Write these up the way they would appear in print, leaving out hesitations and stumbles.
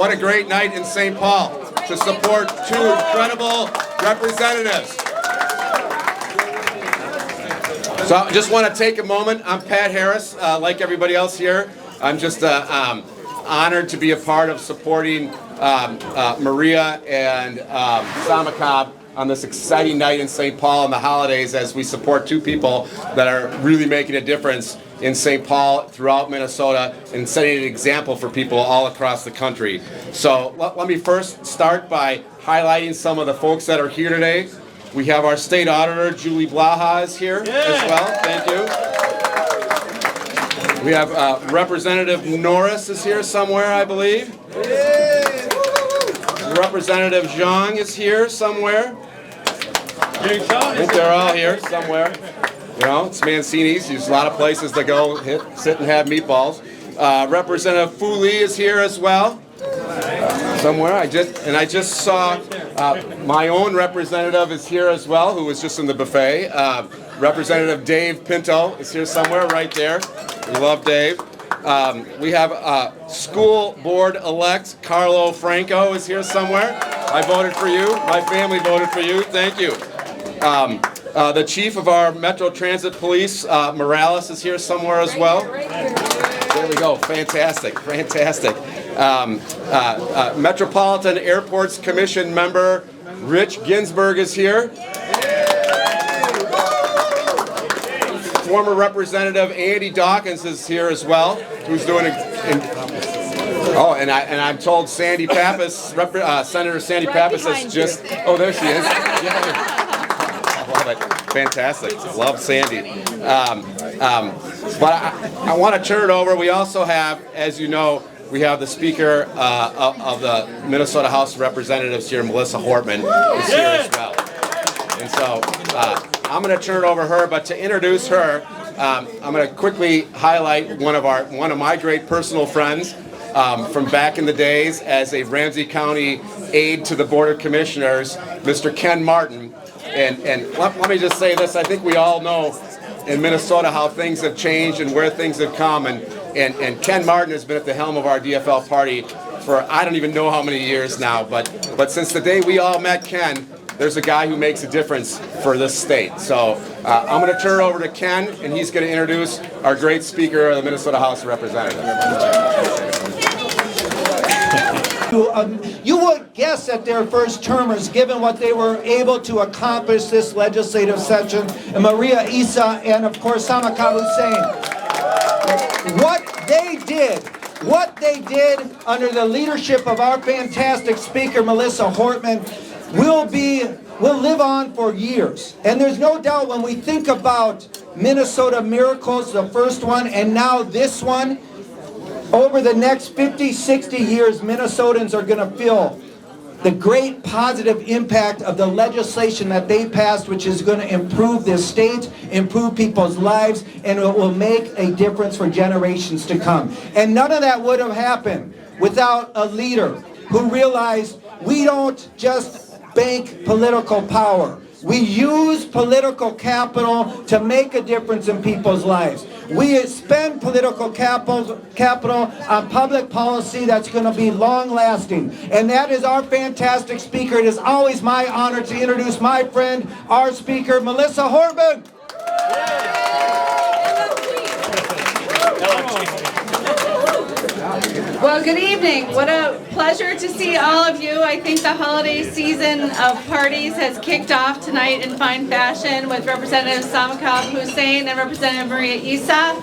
what a great night in St. Paul to support two incredible representatives. So I just want to take a moment. I'm Pat Harris, like everybody else here. I'm just honored to be a part of supporting Maria and Samakab on this exciting night in St. Paul and the holidays as we support two people that are really making a difference in St. Paul, throughout Minnesota, and setting an example for people all across the country. So let me first start by highlighting some of the folks that are here today. We have our state auditor, Julie Blaha, is here as well. Thank you. We have Representative Norris is here somewhere, I believe. Representative Zhang is here somewhere. I think they're all here somewhere. You know, it's Mancini's. There's a lot of places to go sit and have meatballs. Representative Fu Lee is here as well. Somewhere. I just saw my own representative is here as well, who was just in the buffet. Representative Dave Pinto is here somewhere, right there. We love Dave. We have school board elect Carlo Franco is here somewhere. I voted for you. My family voted for you. Thank you. The chief of our Metro Transit Police, Morales, is here somewhere as well. There we go. Fantastic. Fantastic. Metropolitan Airports Commission member Rich Ginsburg is here. Former Representative Andy Dawkins is here as well, who's doing and I'm told Sandy Pappas, Senator Sandy Pappas is just, oh, there she is. Yeah. I love it. Fantastic. Love Sandy. But I want to turn it over. We also have, as you know, we have the Speaker of the Minnesota House of Representatives here, Melissa Hortman, is here as well. And so I'm going to turn it over to her, but to introduce her, I'm going to quickly highlight one of my great personal friends from back in the days as a Ramsey County aide to the Board of Commissioners, Mr. Ken Martin. And let me just say this, I think we all know in Minnesota how things have changed and where things have come, and Ken Martin has been at the helm of our DFL party for I don't even know how many years now, but since the day we all met Ken, there's a guy who makes a difference for this state. So I'm going to turn it over to Ken, and he's going to introduce our great Speaker of the Minnesota House of Representatives. You would guess that they're first termers, given what they were able to accomplish this legislative session, and Maria Esse and of course Samakab Hussein. What they did under the leadership of our fantastic Speaker Melissa Hortman will live on for years. And there's no doubt when we think about Minnesota Miracles, the first one, and now this one, over the next 50, 60 years, Minnesotans are going to feel the great positive impact of the legislation that they passed, which is going to improve this state, improve people's lives, and it will make a difference for generations to come. And none of that would have happened without a leader who realized we don't just bank political power. We use political capital to make a difference in people's lives. We spend political capital on public policy that's going to be long-lasting. And that is our fantastic Speaker. It is always my honor to introduce my friend, our Speaker, Melissa Hortman. Well, good evening. What a pleasure to see all of you. I think the holiday season of parties has kicked off tonight in fine fashion with Representative Samakab Hussein and Representative Maria Esse.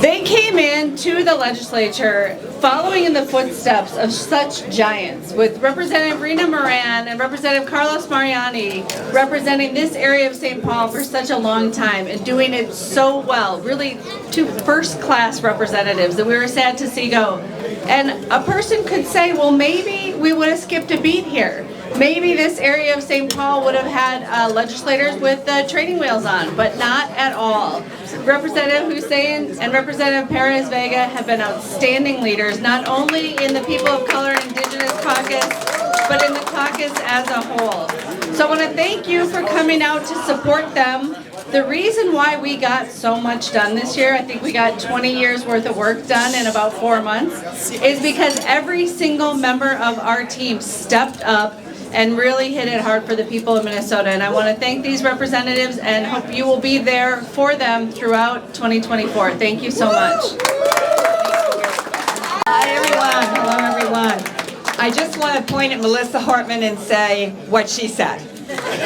They came into the legislature following in the footsteps of such giants, with Representative Rena Moran and Representative Carlos Mariani representing this area of St. Paul for such a long time and doing it so well. Really two first-class representatives that we were sad to see go. And a person could say, well, maybe we would have skipped a beat here. Maybe this area of St. Paul would have had legislators with training wheels on, but not at all. Representative Hussein and Representative Perez Vega have been outstanding leaders, not only in the People of Color and Indigenous Caucus, but in the caucus as a whole. So I want to thank you for coming out to support them The reason why we got so much done this year, I think we got 20 years worth of work done in about 4 months, is because every single member of our team stepped up and really hit it hard for the people of Minnesota. And I want to thank these representatives and hope you will be there for them throughout 2024. Thank you so much. Hi everyone, hello everyone. I just want to point at Melissa Hartman and say what she said,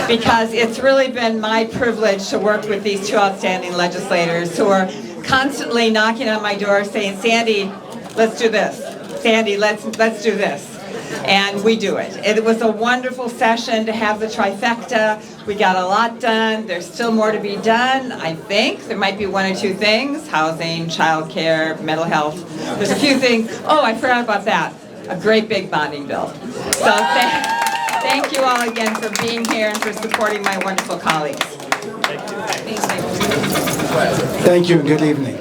because it's really been my privilege to work with these two outstanding legislators who are constantly knocking on my door saying, Sandy, let's do this. Sandy, let's do this. And we do it. It was a wonderful session to have the trifecta. We got a lot done. There's still more to be done, I think. There might be 1 or 2 things: housing, childcare, mental health. There's a few things. Oh, I forgot about that. A great big bonding bill. So thank you all again for being here and for supporting my wonderful colleagues. Thank you and good evening.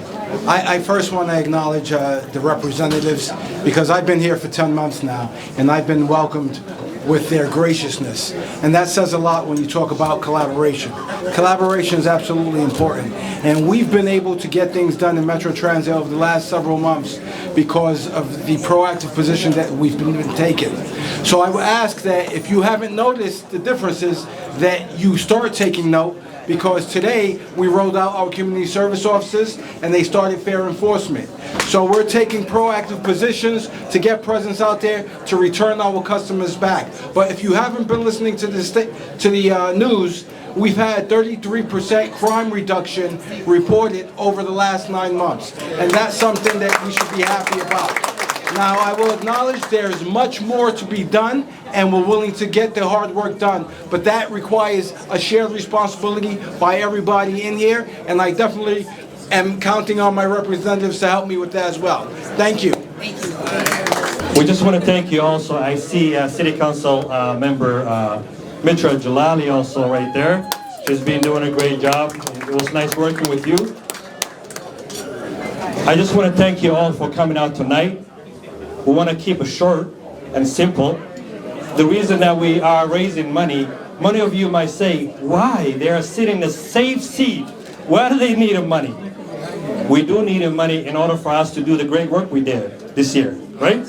I first want to acknowledge the representatives, because I've been here for 10 months now and I've been welcomed with their graciousness. And that says a lot when you talk about collaboration. Collaboration is absolutely important. And we've been able to get things done in Metro Transit over the last several months because of the proactive position that we've been taking. So I would ask that if you haven't noticed the differences, that you start taking note, because today we rolled out our community service officers and they started fair enforcement. So we're taking proactive positions to get presence out there to return our customers back. But if you haven't been listening to the news, we've had 33% crime reduction reported over the last 9 months. And that's something that we should be happy about. Now, I will acknowledge there's much more to be done, and we're willing to get the hard work done, but that requires a shared responsibility by everybody in here, and I definitely am counting on my representatives to help me with that as well. Thank you. We just want to thank you also. I see City Council member Mitra Jalali also right there. She's been doing a great job. It was nice working with you. I just want to thank you all for coming out tonight. We want to keep it short and simple. The reason that we are raising money, many of you might say, why? They are sitting in a safe seat. Why do they need the money? We do need the money in order for us to do the great work we did this year, right?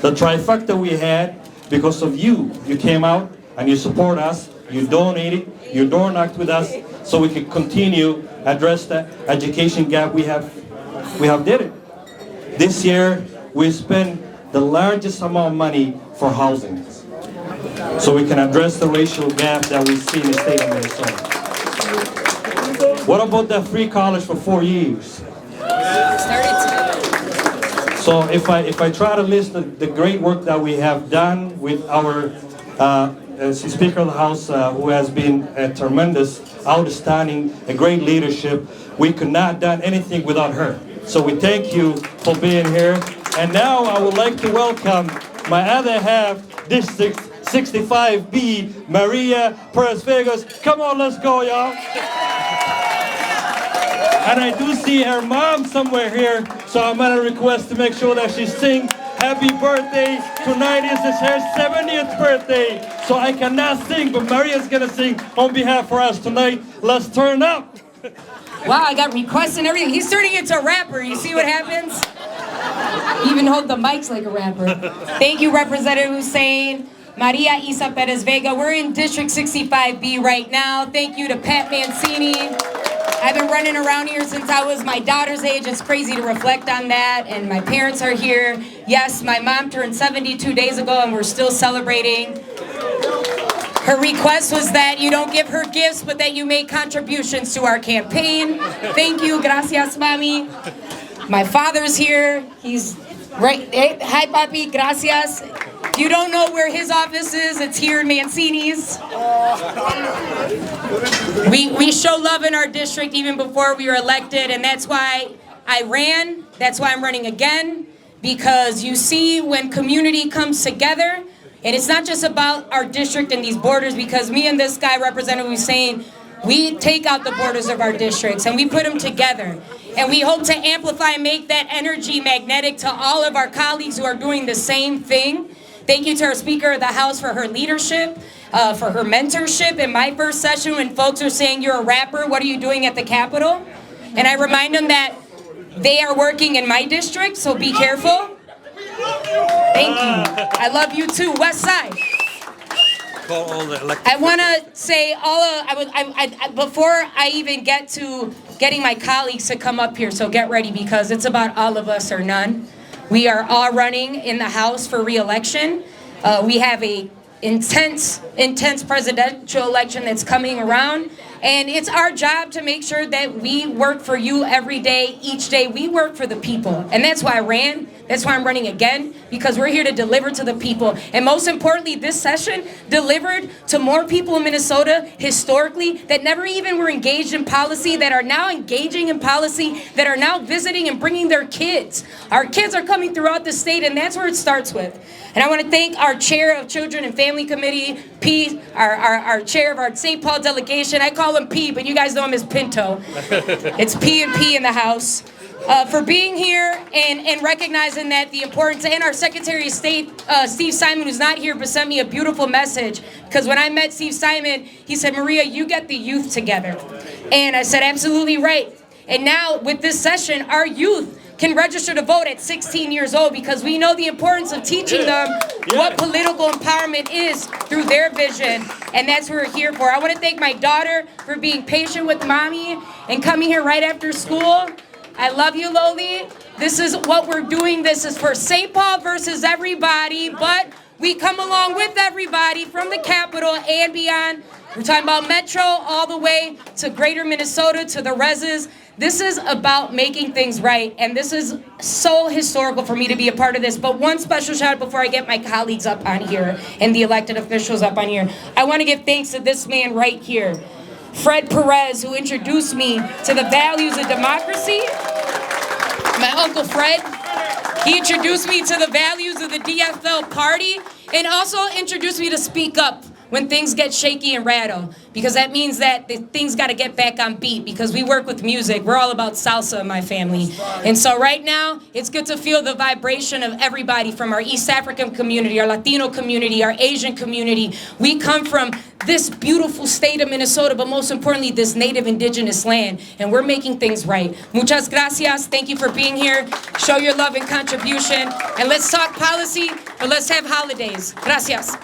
The trifecta we had, because of you. You came out and you support us, you donated, you door knocked with us, so we could continue address the education gap we have did it. This year, we spent the largest amount of money for housing, so we can address the racial gap that we see in the state of Minnesota. What about that free college for 4 years? So if I try to list the great work that we have done with our Speaker of the House, who has been tremendous, outstanding, a great leadership, we could not have done anything without her. So we thank you for being here. And now I would like to welcome my other half, District 65B, Maria Perez-Vegas. Come on, let's go, y'all. And I do see her mom somewhere here, so I'm going to request to make sure that she sings happy birthday. Tonight is her 70th birthday, so I cannot sing, but Maria's going to sing on behalf for us tonight. Let's turn up. Wow, I got requests and everything. He's turning into a rapper. You see what happens? He even hold the mics like a rapper. Thank you, Representative Hussein. Maria Esse Perez Vega. We're in District 65B right now. Thank you to Pat Mancini. I've been running around here since I was my daughter's age. It's crazy to reflect on that. And my parents are here. Yes, my mom turned 72 days ago and we're still celebrating. Her request was that you don't give her gifts, but that you make contributions to our campaign. Thank you. Gracias, Mami. My father's here. He's right. Hey, hi, Papi. Gracias. If you don't know where his office is, it's here in Mancini's. We show love in our district even before we were elected, and that's why I ran. That's why I'm running again, because you see when community comes together, and it's not just about our district and these borders, because me and this guy, Representative Hussein, we take out the borders of our districts and we put them together. And we hope to amplify and make that energy magnetic to all of our colleagues who are doing the same thing. Thank you to our Speaker of the House for her leadership, for her mentorship. In my first session, when folks are saying you're a rapper, what are you doing at the Capitol? And I remind them that they are working in my district, so be careful. Thank you. I love you too, West Side. I want to say before I even get to getting my colleagues to come up here, so get ready because it's about all of us or none. We are all running in the House for re-election. We have a intense presidential election that's coming around. And it's our job to make sure that we work for you every day, each day. We work for the people. And that's why I ran. That's why I'm running again, because we're here to deliver to the people. And most importantly, this session delivered to more people in Minnesota historically that never even were engaged in policy, that are now engaging in policy, that are now visiting and bringing their kids. Our kids are coming throughout the state, and that's where it starts with. And I want to thank our chair of Children and Family Committee, P, our chair of our St. Paul delegation. I call him P, but you guys know him as Pinto. It's P and P in the House. For being here and recognizing that the importance, and our Secretary of State, Steve Simon, who's not here, but sent me a beautiful message. Because when I met Steve Simon, he said, Maria, you get the youth together. And I said, absolutely right. And now with this session, our youth can register to vote at 16 years old because we know the importance of teaching them what political empowerment is through their vision, and that's what we're here for. I want to thank my daughter for being patient with mommy and coming here right after school. I love you, Loli. This is what we're doing. This is for St. Paul versus everybody, but we come along with everybody from the Capitol and beyond. We're talking about Metro all the way to Greater Minnesota, to the reses. This is about making things right, and this is so historical for me to be a part of this. But one special shout out before I get my colleagues up on here and the elected officials up on here. I want to give thanks to this man right here, Fred Perez, who introduced me to the values of democracy. My Uncle Fred, he introduced me to the values of the DFL party and also introduced me to speak up when things get shaky and rattle, because that means that things got to get back on beat, because we work with music. We're all about salsa in my family. And so right now, it's good to feel the vibration of everybody from our East African community, our Latino community, our Asian community. We come from this beautiful state of Minnesota, but most importantly, this native indigenous land, and we're making things right. Muchas gracias. Thank you for being here. Show your love and contribution, and let's talk policy, but let's have holidays. Gracias.